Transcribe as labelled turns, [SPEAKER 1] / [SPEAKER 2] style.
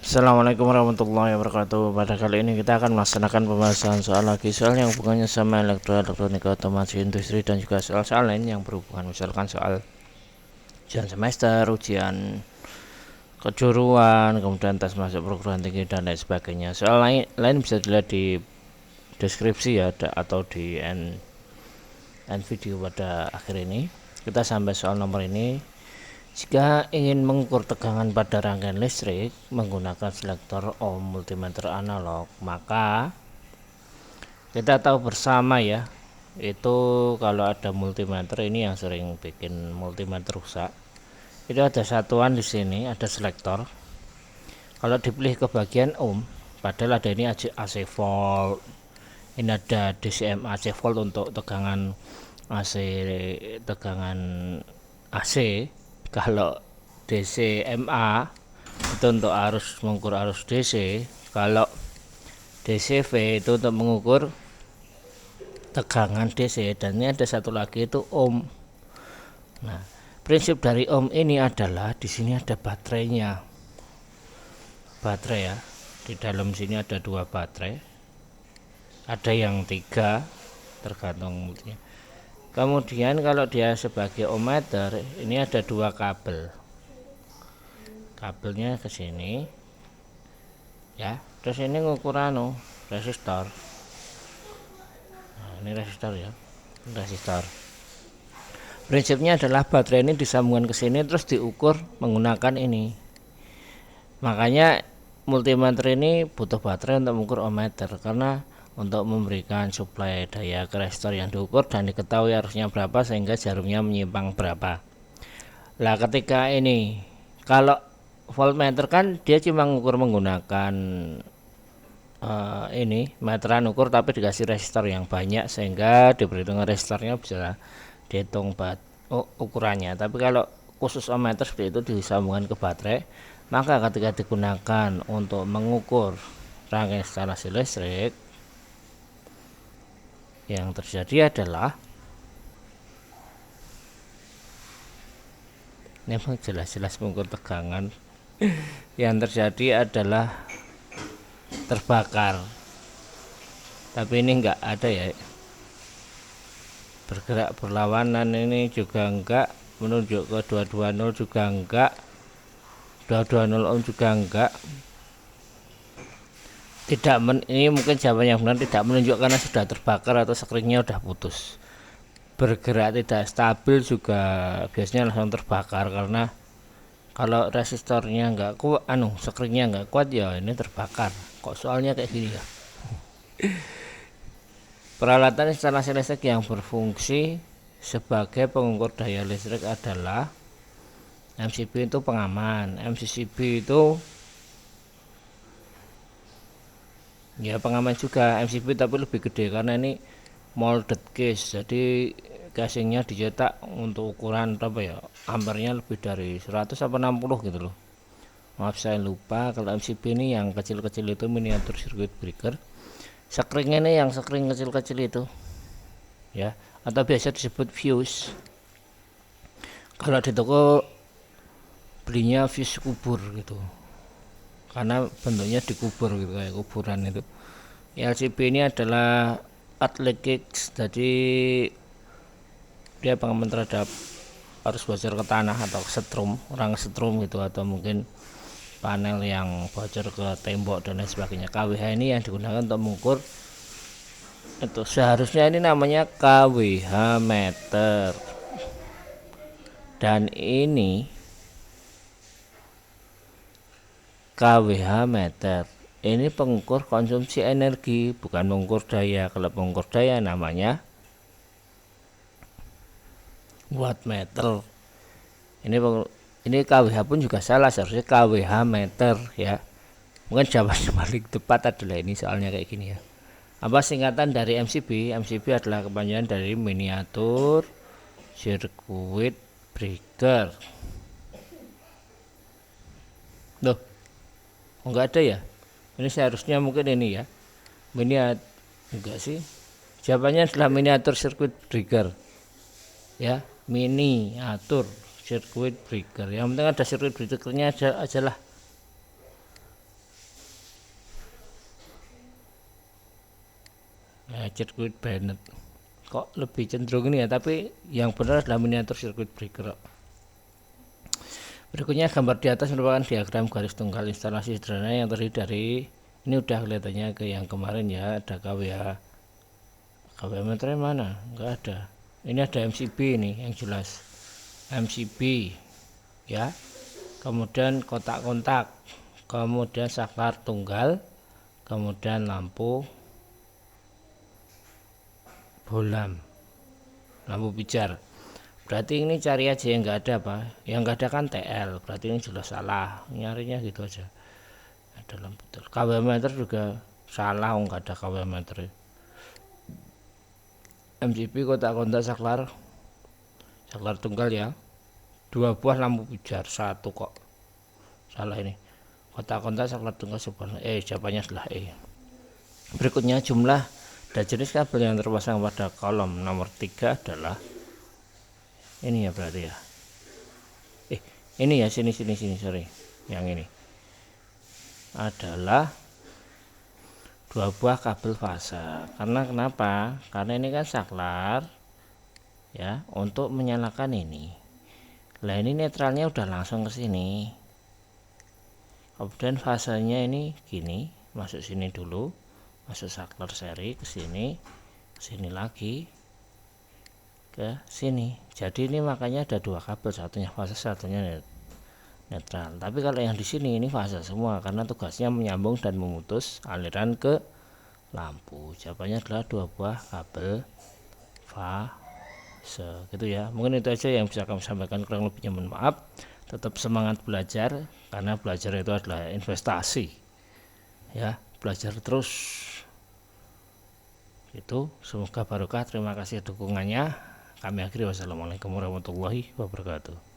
[SPEAKER 1] Assalamualaikum warahmatullahi wabarakatuh. Pada kali ini kita akan melaksanakan pembahasan soal yang hubungannya sama elektronika, otomatis industri, dan juga soal-soal lain yang berhubungan, misalkan soal ujian semester, ujian kejuruan, kemudian tes masuk perguruan tinggi dan lain sebagainya. Soal lain bisa dilihat di deskripsi ya, atau di end video pada akhir ini. Kita sampai soal nomor ini. Jika ingin mengukur tegangan pada rangkaian listrik menggunakan selektor ohm multimeter analog, maka kita tahu bersama ya, itu kalau ada multimeter ini yang sering bikin multimeter rusak. Itu ada satuan di sini, ada selektor. Kalau dipilih ke bagian ohm, padahal ada ini AC volt, ini ada DCM AC volt untuk tegangan AC, tegangan AC. Kalau DCMA itu untuk mengukur arus DC, kalau DCV itu untuk mengukur tegangan DC, dan ini ada satu lagi itu ohm. Nah, prinsip dari ohm ini adalah di sini ada baterainya, baterai ya. Di dalam sini ada dua baterai, ada yang 3 tergantung multinya. Kemudian kalau dia sebagai ohmmeter, ini ada 2 kabelnya ke sini ya, terus ini ngukur resistor. Nah, ini resistor ya, resistor. Prinsipnya adalah baterai ini disambungkan ke sini terus diukur menggunakan ini. Makanya multimeter ini butuh baterai untuk mengukur ohmmeter, karena untuk memberikan suplai daya ke resistor yang diukur dan diketahui arusnya berapa sehingga jarumnya menyimpang berapa. Nah, ketika ini kalau voltmeter kan dia cuma mengukur menggunakan ini meteran ukur, tapi dikasih resistor yang banyak sehingga diperhitungkan resistornya bisa dihitung ukurannya. Tapi kalau khusus ohmmeter seperti itu disambungkan ke baterai, maka ketika digunakan untuk mengukur rangkaian instalasi listrik, yang terjadi adalah ini memang jelas-jelas mengukur tegangan. Yang terjadi adalah terbakar, tapi ini enggak ada ya, bergerak berlawanan, ini juga enggak, menunjuk ke 220 juga enggak, 220 ohm juga enggak. Ini mungkin jawaban yang benar, tidak menunjuk karena sudah terbakar atau sekringnya sudah putus. Bergerak tidak stabil juga biasanya langsung terbakar, karena kalau resistornya enggak kuat, sekringnya enggak kuat ya ini terbakar. Kok soalnya kayak gini ya. Peralatan instalasi listrik yang berfungsi sebagai pengukur daya listrik adalah MCB itu pengaman, MCCB itu ya pengaman juga, MCB tapi lebih gede karena ini molded case, jadi casingnya dicetak untuk ukuran apa ya, ampernya lebih dari 100 apa 60 gitu loh. Maaf saya lupa. Kalau MCB ini yang kecil-kecil itu miniatur circuit breaker, sekringnya ini yang sekring kecil-kecil itu ya, atau biasa disebut fuse. Kalau di toko belinya fuse kubur gitu, karena bentuknya dikubur gitu, kayak kuburan itu. LCB ini adalah atlegix, jadi dia pengaman terhadap arus bocor ke tanah atau setrum, orang setrum gitu, atau mungkin panel yang bocor ke tembok dan lain sebagainya. KWH ini yang digunakan untuk mengukur itu, seharusnya ini namanya KWH meter, dan ini KWH meter ini pengukur konsumsi energi, bukan pengukur daya. Kalau pengukur daya namanya wattmeter. Ini KWH pun juga salah, seharusnya KWH meter ya. Mungkin jawaban paling tepat adalah ini, soalnya kayak gini ya. Apa singkatan dari MCB? MCB adalah kepanjangan dari miniatur circuit breaker. Loh, enggak ada ya? Ini seharusnya mungkin ini ya, enggak sih, jawabannya adalah miniatur circuit breaker ya, miniatur circuit breaker. Yang penting ada circuit breakernya aja lah. Circuit Bennett. Kok lebih cenderung ini ya, tapi yang benar adalah miniatur circuit breaker. Berikutnya gambar di atas merupakan diagram garis tunggal instalasi sederhana yang terdiri dari, ini udah kelihatannya ke yang kemarin ya, ada KWH. KWH meternya mana? Enggak ada. Ini ada MCB nih yang jelas. MCB ya. Kemudian kotak-kontak, kemudian saklar tunggal, kemudian lampu bolam, lampu pijar. Berarti ini cari aja yang enggak ada apa, yang enggak ada kan TL, berarti ini jelas salah, nyarinya gitu aja. Ada lampu KW meter juga salah, enggak ada KW meter. MCB kotak-kontak saklar tunggal ya, 2 buah lampu pijar, 1 kok, salah ini. Kotak-kontak saklar tunggal sebenarnya jawabannya adalah E. Berikutnya jumlah dan jenis kabel yang terpasang pada kolom nomor 3 adalah ini ya, berarti ya ini ya, sini sorry, yang ini adalah 2 buah kabel fasa. Karena kenapa? Karena ini kan saklar ya, untuk menyalakan ini. Nah ini netralnya udah langsung ke sini, kemudian fasanya ini gini, masuk sini dulu, masuk saklar seri ke sini lagi ke sini. Jadi ini makanya ada 2 kabel, satunya fasa, satunya netral. Tapi kalau yang di sini ini fasa semua karena tugasnya menyambung dan memutus aliran ke lampu. Jawabannya adalah 2 buah kabel fase. Gitu ya. Mungkin itu aja yang bisa kami sampaikan, kurang lebihnya mohon maaf. Tetap semangat belajar karena belajar itu adalah investasi. Ya, belajar terus. Itu semoga barokah. Terima kasih dukungannya. Kami akhiri, wassalamualaikum warahmatullahi wabarakatuh.